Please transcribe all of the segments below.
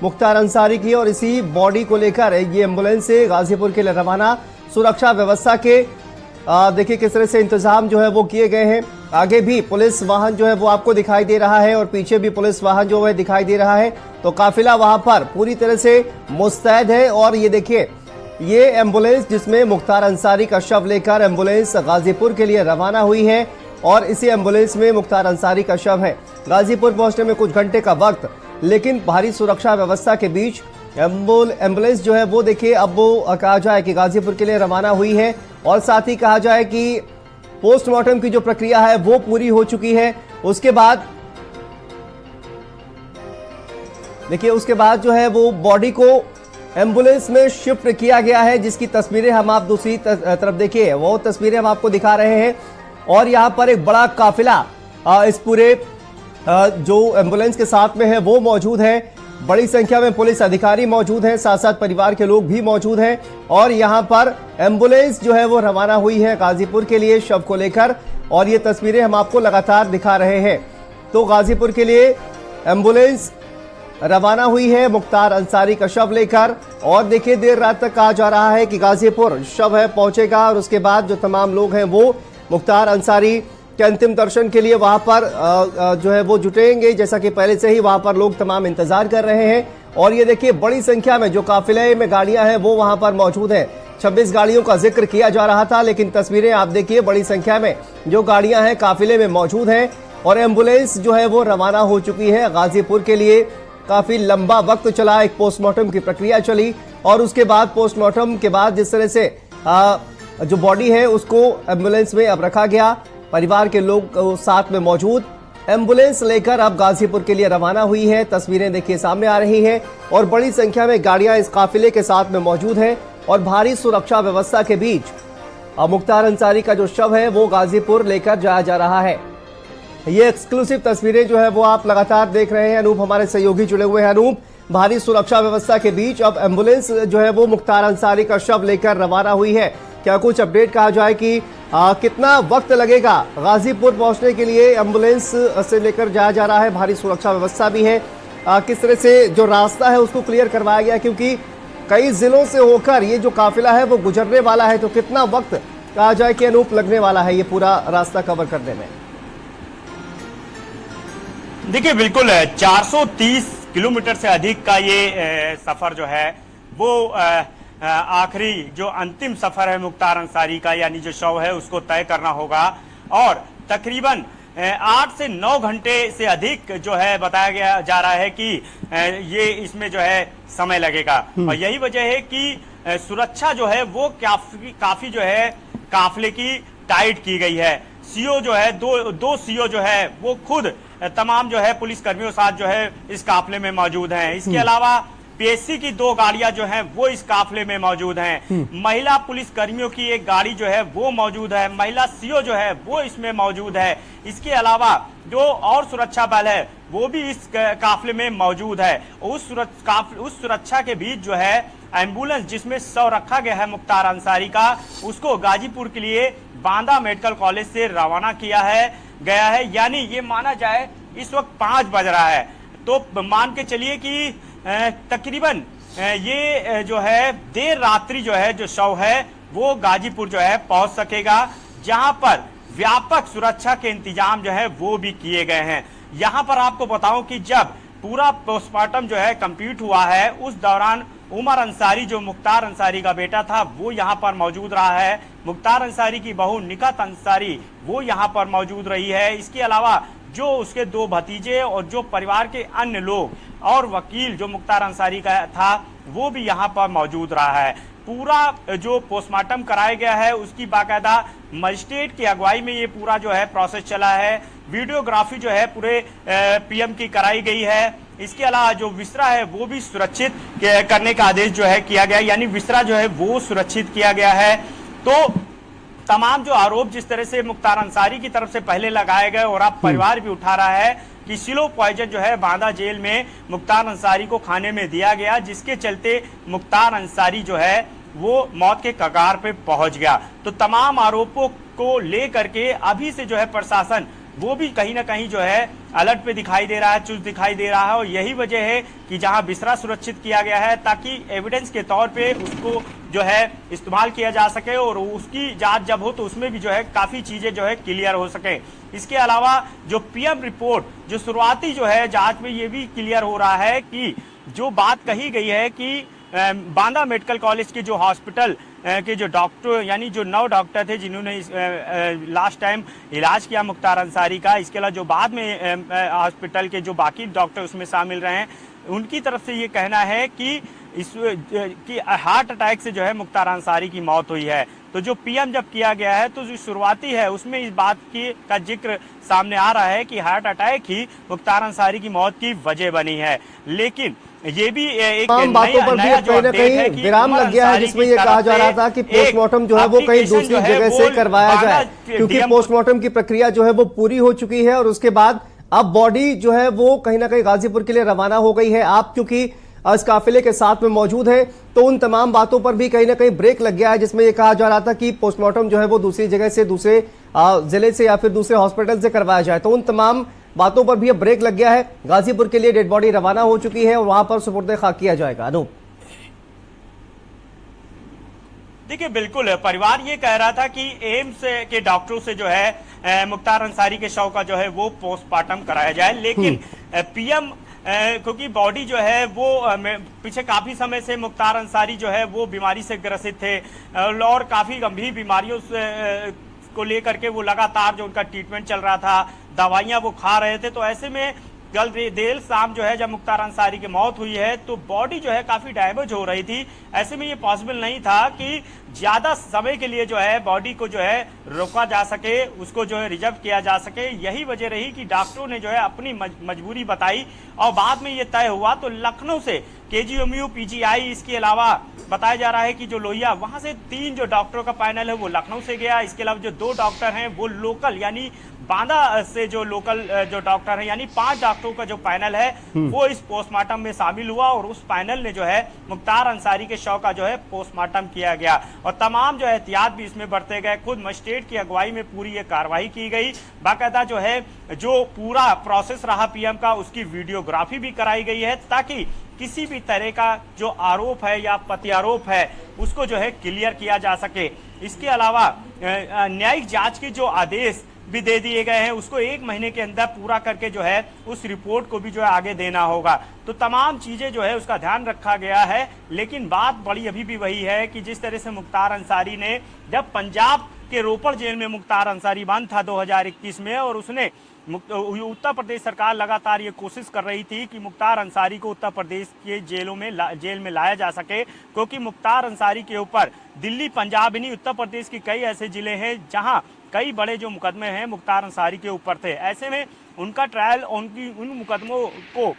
मुख्तार अंसारी की और इसी बॉडी को लेकर ये एम्बुलेंस से गाजीपुर के लिए रवाना। सुरक्षा व्यवस्था के देखिए किस तरह से इंतजाम जो है वो किए गए हैं। आगे भी पुलिस वाहन जो है वो आपको दिखाई दे रहा है और पीछे भी पुलिस वाहन जो है दिखाई दे रहा है। तो काफिला वहां पर पूरी तरह से मुस्तैद है। और ये देखिए ये एम्बुलेंस जिसमें मुख्तार अंसारी का शव लेकर एम्बुलेंस गाजीपुर के लिए रवाना हुई है और इसी एम्बुलेंस में मुख्तार अंसारी का शव है। गाजीपुर पहुंचने में कुछ घंटे का वक्त, लेकिन भारी सुरक्षा व्यवस्था के बीच एम्बुलेंस जो है वो देखिए अब वो कहा जाए कि गाजीपुर के लिए रवाना हुई है। और साथ ही कहा जाए कि पोस्टमार्टम की जो प्रक्रिया है वो पूरी हो चुकी है। उसके बाद देखिए उसके बाद जो है वो बॉडी को एम्बुलेंस में शिफ्ट किया गया है, जिसकी तस्वीरें हम आप दूसरी तरफ देखिए वो तस्वीरें हम आपको दिखा रहे हैं। और यहां पर एक बड़ा काफिला इस पूरे जो एम्बुलेंस के साथ में है वो मौजूद है। बड़ी संख्या में पुलिस अधिकारी मौजूद हैं, साथ साथ परिवार के लोग भी मौजूद हैं। और यहां पर एम्बुलेंस जो है वो रवाना हुई है गाजीपुर के लिए शव को लेकर। और ये तस्वीरें हम आपको लगातार दिखा रहे हैं। तो गाजीपुर के लिए एम्बुलेंस रवाना हुई है मुख्तार अंसारी का शव लेकर। और देखिए देर रात तक कहा जा रहा है कि गाजीपुर शव है पहुंचेगा और उसके बाद जो तमाम लोग हैं वो मुख्तार अंसारी के अंतिम दर्शन के लिए वहां पर जो है वो जुटेंगे, जैसा कि पहले से ही वहां पर लोग तमाम इंतजार कर रहे हैं। और ये देखिए बड़ी संख्या में जो काफिले में गाड़ियां हैं वो वहां पर मौजूद हैं। 26 गाड़ियों का जिक्र किया जा रहा था, लेकिन तस्वीरें आप देखिए बड़ी संख्या में जो गाड़ियां हैं काफिले में मौजूद हैं। और एम्बुलेंस जो है वो रवाना हो चुकी है गाजीपुर के लिए। काफी लंबा वक्त चला, एक पोस्टमार्टम की प्रक्रिया चली और उसके बाद पोस्टमार्टम के बाद जिस तरह से जो बॉडी है उसको एम्बुलेंस में अब रखा गया। परिवार के लोग साथ में मौजूद, एम्बुलेंस लेकर अब गाजीपुर के लिए रवाना हुई है। तस्वीरें देखिए सामने आ रही हैं और बड़ी संख्या में गाड़ियां इस काफिले के साथ में मौजूद हैं। और भारी सुरक्षा व्यवस्था के बीच मुख्तार अंसारी का जो शव है वो गाजीपुर लेकर जाया जा रहा है। ये एक्सक्लूसिव तस्वीरें जो है वो आप लगातार देख रहे हैं। अनूप हमारे सहयोगी जुड़े हुए हैं। अनूप, भारी सुरक्षा व्यवस्था के बीच अब एम्बुलेंस जो है वो मुख्तार अंसारी का शव लेकर रवाना हुई है। क्या कुछ अपडेट कहा जाए कि कितना वक्त लगेगा गाजीपुर पहुंचने के लिए? एम्बुलेंस से लेकर जाया जा रहा है, भारी सुरक्षा व्यवस्था भी है। किस तरह से जो रास्ता है उसको क्लियर करवाया गया, क्योंकि कई जिलों से होकर ये जो काफिला है वो गुजरने वाला है। तो कितना वक्त कहा जाए कि अनूप लगने वाला है ये पूरा रास्ता कवर करने में? देखिए बिल्कुल 430 किलोमीटर से अधिक का ये सफर जो है वो आखिरी जो अंतिम सफर है मुख्तार अंसारी का, यानी जो शव है उसको तय करना होगा। और तकरीबन 8 से 9 घंटे से अधिक जो है बताया गया जा रहा है कि ये इसमें जो है समय लगेगा। और यही वजह है कि सुरक्षा जो है वो काफी जो है काफिले की टाइट की गई है। सीओ जो है दो सीओ जो है वो खुद तमाम जो है पुलिस कर्मियों साथ जो है इस काफिले में मौजूद हैं। इसके अलावा पीएससी की 2 गाड़ियां जो हैं वो इस काफिले में मौजूद हैं। महिला पुलिस कर्मियों की एक गाड़ी जो है वो मौजूद है। महिला सीओ जो है वो इसमें मौजूद है। इसके अलावा जो और सुरक्षा बल है वो भी इस काफिले में मौजूद है। उस सुरक्षा के बीच जो है एम्बुलेंस जिसमें शव रखा गया है मुख्तार अंसारी का, उसको गाजीपुर के लिए बांदा मेडिकल कॉलेज से रवाना किया गया है। यानी ये माना जाए इस वक्त 5 बज रहा है, तो मान के चलिए कि तकरीबन ये जो है देर रात्रि जो है जो शव है वो गाजीपुर जो है पहुंच सकेगा, जहां पर व्यापक सुरक्षा के इंतजाम जो है वो भी किए गए हैं। यहां पर आपको बताऊं कि जब पूरा पोस्टमार्टम जो है कंप्लीट हुआ है उस दौरान उमर अंसारी जो मुख्तार अंसारी का बेटा था वो यहाँ पर मौजूद रहा है। मुख्तार अंसारी की बहू निकत अंसारी वो यहाँ पर मौजूद रही है। इसके अलावा जो उसके 2 भतीजे और जो परिवार के अन्य लोग और वकील जो मुख्तार अंसारी का था वो भी यहाँ पर मौजूद रहा है। पूरा जो पोस्टमार्टम कराया गया है उसकी बाकायदा मजिस्ट्रेट की अगुवाई में ये पूरा जो है प्रोसेस चला है। वीडियोग्राफी जो है पूरे पीएम की कराई गई है। इसके अलावा जो विसरा है वो भी सुरक्षित करने का आदेश जो है किया गया, यानी विसरा जो है वो सुरक्षित किया गया है। तो तमाम जो आरोप जिस तरह से मुख्तार अंसारी की तरफ से पहले लगाए गए और अब परिवार भी उठा रहा है कि सिलो पॉइजन जो है बांदा जेल में मुख्तार अंसारी को खाने में दिया गया, जिसके चलते मुख्तार अंसारी जो है वो मौत के कगार पे पहुंच गया। तो तमाम आरोपों को लेकर के अभी से जो है प्रशासन वो भी कहीं ना कहीं जो है अलर्ट पे दिखाई दे रहा है, चुस्त दिखाई दे रहा है। और यही वजह है कि जहां बिस्तरा सुरक्षित किया गया है ताकि एविडेंस के तौर पे उसको जो है इस्तेमाल किया जा सके और उसकी जांच जब हो तो उसमें भी जो है काफी चीजें जो है क्लियर हो सके। इसके अलावा जो पीएम रिपोर्ट जो शुरुआती जो है जांच में ये भी क्लियर हो रहा है कि जो बात कही गई है कि बांदा मेडिकल कॉलेज के जो हॉस्पिटल के जो डॉक्टर यानी जो 9 डॉक्टर थे जिन्होंने लास्ट टाइम इलाज किया मुख्तार अंसारी का, इसके अलावा जो बाद में हॉस्पिटल के जो बाकी डॉक्टर उसमें शामिल रहे हैं, उनकी तरफ से ये कहना है कि हार्ट अटैक से जो है मुख्तार अंसारी की मौत हुई है। तो जो पीएम जब किया गया है तो जो शुरुआती है उसमें इस बात की का जिक्र सामने आ रहा है कि हार्ट अटैक ही मुख्तार अंसारी की मौत की वजह बनी है। लेकिन ये भी एक तमाम बातों पर भी कहीं ना कहीं विराम लग गया है, जिसमें ये कहा जा रहा था कि पोस्टमार्टम जो है वो कहीं दूसरी जगह से करवाया जाए, क्योंकि पोस्टमार्टम की प्रक्रिया जो है वो पूरी हो चुकी है और उसके बाद अब बॉडी जो है वो कहीं ना कहीं गाजीपुर के लिए रवाना हो गई है। आप क्योंकि इस काफिले के साथ में मौजूद है तो उन तमाम बातों पर भी कहीं ना कहीं ब्रेक लग गया है, जिसमें यह कहा जा रहा था कि पोस्टमार्टम जो है वो दूसरी जगह से, दूसरे जिले से या फिर दूसरे हॉस्पिटल से करवाया जाए। तो उन तमाम बातों पर भी अब ब्रेक लग गया है। गाजीपुर के लिए डेड बॉडी रवाना हो चुकी है और वहां पर सुपुर्द खाक किया जाएगा। अनूप, देखिए बिल्कुल परिवार ये कह रहा था कि एम्स के डॉक्टरों से जो है मुख्तार अंसारी के शव का जो है वो पोस्टमार्टम कराया जाए, लेकिन पीएम क्योंकि बॉडी जो है वो पीछे काफी समय से मुख्तार अंसारी जो है वो बीमारी से ग्रसित थे और काफी गंभीर बीमारियों से को लेकर के वो लगातार जो उनका ट्रीटमेंट चल रहा था, दवाइयां वो खा रहे थे। तो ऐसे में कल देर शाम जो है जब मुख्तार अंसारी की मौत हुई है तो बॉडी जो है काफी डैमेज हो रही थी। ऐसे में ये पॉसिबल नहीं था कि ज्यादा समय के लिए जो है बॉडी को जो है रोका जा सके, उसको जो है रिजर्व किया जा सके। यही वजह रही कि डॉक्टरों ने जो है अपनी मजबूरी बताई और बाद में ये तय हुआ तो लखनऊ से केजीएमयू, पीजीआई, इसके अलावा बताया जा रहा है कि जो लोहिया वहां से 3 जो डॉक्टरों का पैनल है वो लखनऊ से गया। इसके अलावा जो 2 डॉक्टर हैं वो लोकल यानी बांदा से जो लोकल जो डॉक्टर हैं यानी 5 डॉक्टरों का जो पैनल है वो इस पोस्टमार्टम में शामिल हुआ और उस पैनल ने जो है मुख्तार अंसारी के शव का जो है पोस्टमार्टम किया गया और तमाम जो एहतियात भी इसमें बरते गए। खुद मजिस्ट्रेट की अगुवाई में पूरी ये कार्रवाई की गई। बाकायदा जो है जो पूरा प्रोसेस रहा पीएम का उसकी वीडियोग्राफी भी कराई गई है ताकि किसी भी तरह का जो आरोप है या प्रत्यारोप है उसको जो है क्लियर किया जा सके। इसके अलावा न्यायिक जांच के जो आदेश भी दे दिए गए हैं उसको 1 महीने के अंदर पूरा करके जो है उस रिपोर्ट को भी जो है आगे देना होगा। तो तमाम चीजें जो है उसका ध्यान रखा गया है। लेकिन बात बड़ी अभी भी वही है कि जिस तरह से मुख्तार अंसारी ने जब पंजाब के रोपड़ जेल में मुख्तार अंसारी बंद था 2021 में और उसने उत्तर प्रदेश सरकार लगातार ये कोशिश कर रही थी कि मुख्तार अंसारी को उत्तर प्रदेश के जेल में लाया जा सके, क्योंकि मुख्तार अंसारी के ऊपर दिल्ली, पंजाब ही नहीं उत्तर प्रदेश के कई ऐसे जिले हैं जहां कई बड़े जो मुकदमे हैं मुख्तार अंसारी के ऊपर थे। ऐसे में उनका ट्रायल उन मुकदमों को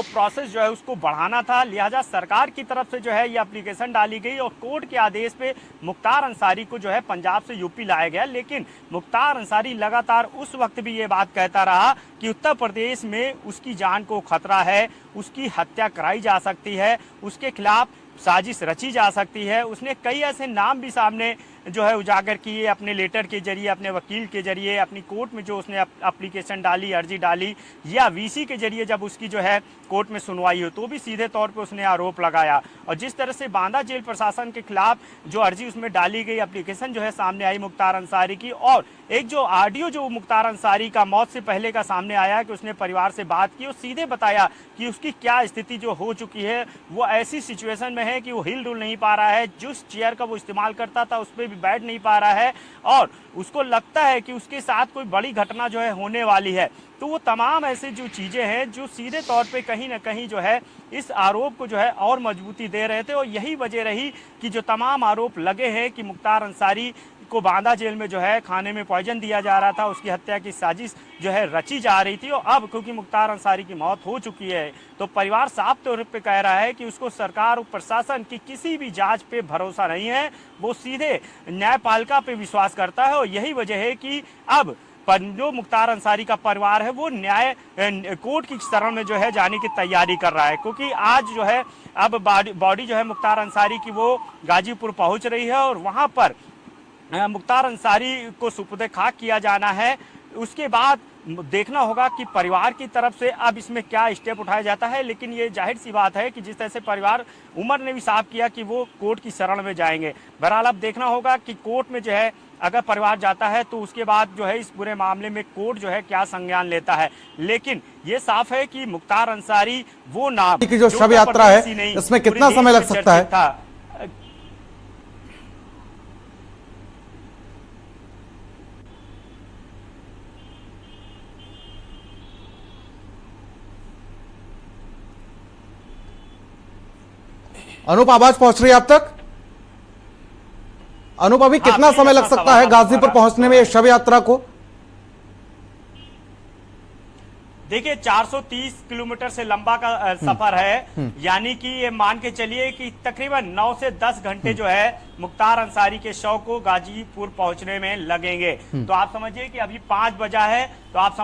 प्रोसेस जो है उसको बढ़ाना था, लिहाजा सरकार की तरफ से जो है ये एप्लीकेशन डाली गई और कोर्ट के आदेश पे मुख्तार अंसारी को जो है पंजाब से यूपी लाया गया। लेकिन मुख्तार अंसारी लगातार उस वक्त भी ये बात कहता रहा कि उत्तर प्रदेश में उसकी जान को खतरा है, उसकी हत्या कराई जा सकती है, उसके खिलाफ साजिश रची जा सकती है। उसने कई ऐसे नाम भी सामने जो है उजागर किए अपने लेटर के जरिए, अपने वकील के जरिए, अपनी कोर्ट में जो उसने एप्लीकेशन डाली, अर्जी डाली या वीसी के जरिए जब उसकी जो है कोर्ट में सुनवाई हो तो भी सीधे तौर पे उसने आरोप लगाया। और जिस तरह से बांदा जेल प्रशासन के खिलाफ जो अर्जी उसमें डाली गई, एप्लीकेशन जो है सामने आई मुख्तार अंसारी की, और एक जो ऑडियो जो मुख्तार अंसारी का मौत से पहले का सामने आया कि उसने परिवार से बात की और सीधे बताया कि उसकी क्या स्थिति जो हो चुकी है, वो ऐसी सिचुएशन में है कि वो हिल डुल नहीं पा रहा है, जिस चेयर का वो इस्तेमाल करता था उस पर भी बैठ नहीं पा रहा है और उसको लगता है कि उसके साथ कोई बड़ी घटना जो है होने वाली है। तो वो तमाम ऐसे जो चीजें हैं जो सीधे तौर पे कहीं ना कहीं जो है इस आरोप को जो है और मजबूती दे रहे थे और यही वजह रही कि जो तमाम आरोप लगे हैं कि मुख्तार अंसारी को बांदा जेल में जो है खाने में पॉइजन दिया जा रहा था, उसकी हत्या की साजिश जो है रची जा रही थी। और अब क्योंकि मुख्तार अंसारी की मौत हो चुकी है तो परिवार साफ तौर पे कह रहा है कि उसको सरकार और प्रशासन की किसी भी जांच पे भरोसा नहीं है, वो सीधे न्यायपालिका पे विश्वास करता है। और यही वजह है कि अब जो मुख्तार अंसारी का परिवार है वो न्याय कोर्ट की शरण में जो है जाने की तैयारी कर रहा है, क्योंकि आज जो है अब बॉडी जो है मुख्तार अंसारी की वो गाजीपुर पहुंच रही है और वहां पर मुख्तार अंसारी को सुपुर्द खाक किया जाना है। उसके बाद देखना होगा कि परिवार की तरफ से अब इसमें क्या स्टेप उठाया जाता है। लेकिन ये जाहिर सी बात है कि जिस तरह से परिवार, उमर ने भी साफ किया कि वो कोर्ट की शरण में जाएंगे। बहरहाल अब देखना होगा कि कोर्ट में जो है अगर परिवार जाता है तो उसके बाद जो है इस पूरे मामले में कोर्ट जो है क्या संज्ञान लेता है। लेकिन ये साफ है कि मुख्तार अंसारी वो नाम की जो शव यात्रा है इसमें कितना समय लग सकता है? अनूप, आवाज पहुंच रही है आप तक? अनूप, अभी कितना समय लग सकता है गाजीपुर पहुंचने में शव यात्रा को? देखिए 430 किलोमीटर से लंबा का सफर है, यानी कि ये मान के चलिए कि तकरीबन 9 से 10 घंटे जो है मुख्तार अंसारी के शव को गाजीपुर पहुंचने में लगेंगे। तो आप समझिए कि अभी 5 बजा है, तो आप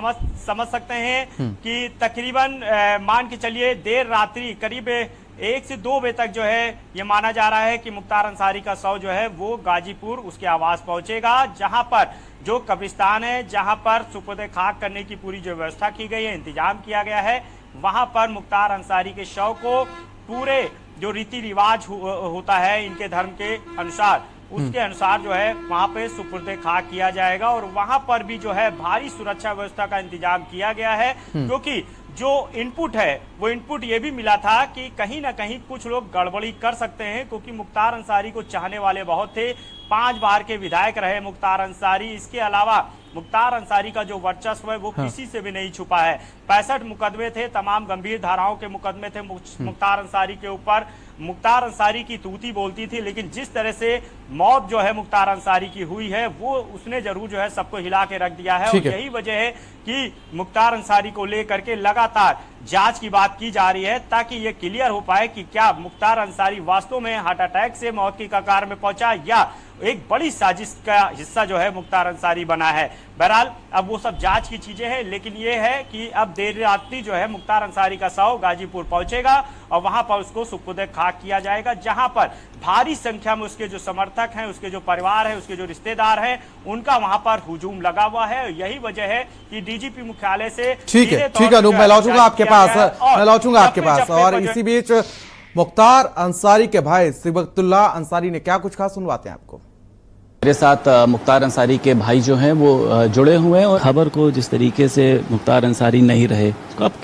समझ सकते हैं कि तकरीबन मान के चलिए देर रात्रि करीब 1 से 2 बजे तक जो है ये माना जा रहा है कि मुख्तार अंसारी का शव जो है वो गाजीपुर उसके आवास पहुंचेगा, जहां पर जो कब्रिस्तान है, जहां पर सुपुर्द खाक करने की पूरी जो व्यवस्था की गई है, इंतजाम किया गया है, वहां पर मुख्तार अंसारी के शव को पूरे जो रीति रिवाज होता है इनके धर्म के अनुसार, उसके अनुसार जो है वहां पे सुपुर्द खाक किया जाएगा। और वहां पर भी जो है भारी सुरक्षा व्यवस्था का इंतजाम किया गया है, क्योंकि जो इनपुट है वो इनपुट ये भी मिला था कि कहीं ना कहीं कुछ लोग गड़बड़ी कर सकते हैं, क्योंकि मुख्तार अंसारी को चाहने वाले बहुत थे। 5 बार के विधायक रहे मुख्तार अंसारी। इसके अलावा मुख्तार अंसारी का जो वर्चस्व है वो किसी से भी नहीं छुपा है। 65 मुकदमे थे, तमाम गंभीर धाराओं के मुकदमे थे मुख्तार अंसारी के ऊपर। मुख्तार अंसारी की तूती बोलती थी, लेकिन जिस तरह से मौत जो है मुख्तार अंसारी की हुई है वो उसने जरूर जो है सबको हिला के रख दिया है। और यही वजह है कि मुख्तार अंसारी को लेकर के लगातार जांच की बात की जा रही है, ताकि ये क्लियर हो पाए कि क्या मुख्तार अंसारी वास्तव में हार्ट अटैक से मौत की कगार में पहुंचा या एक बड़ी साजिश का हिस्सा जो है मुख्तार अंसारी बना है। बहरहाल अब वो सब जांच की चीजें हैं, लेकिन ये है कि अब देर रात्रि जो है मुख्तार अंसारी का शव गाजीपुर पहुंचेगा और वहां पर उसको सुपुर्द खाक किया जाएगा, जहां पर भारी संख्या में उसके जो समर्थक हैं, उसके जो परिवार है, उसके जो रिश्तेदार हैं, उनका वहां पर हुजूम लगा हुआ है। यही वजह है कि डीजीपी मुख्यालय से ठीक है अनूप, मैं लौटूंगा आपके पास। और इसी बीच मुख्तार अंसारी के भाई सिबगतुल्लाह अंसारी ने क्या कुछ कहा, सुनवाते हैं आपको। मेरे साथ मुख्तार अंसारी के भाई जो हैं वो जुड़े हुए हैं, और खबर को जिस तरीके से मुख्तार अंसारी नहीं रहे, तो अब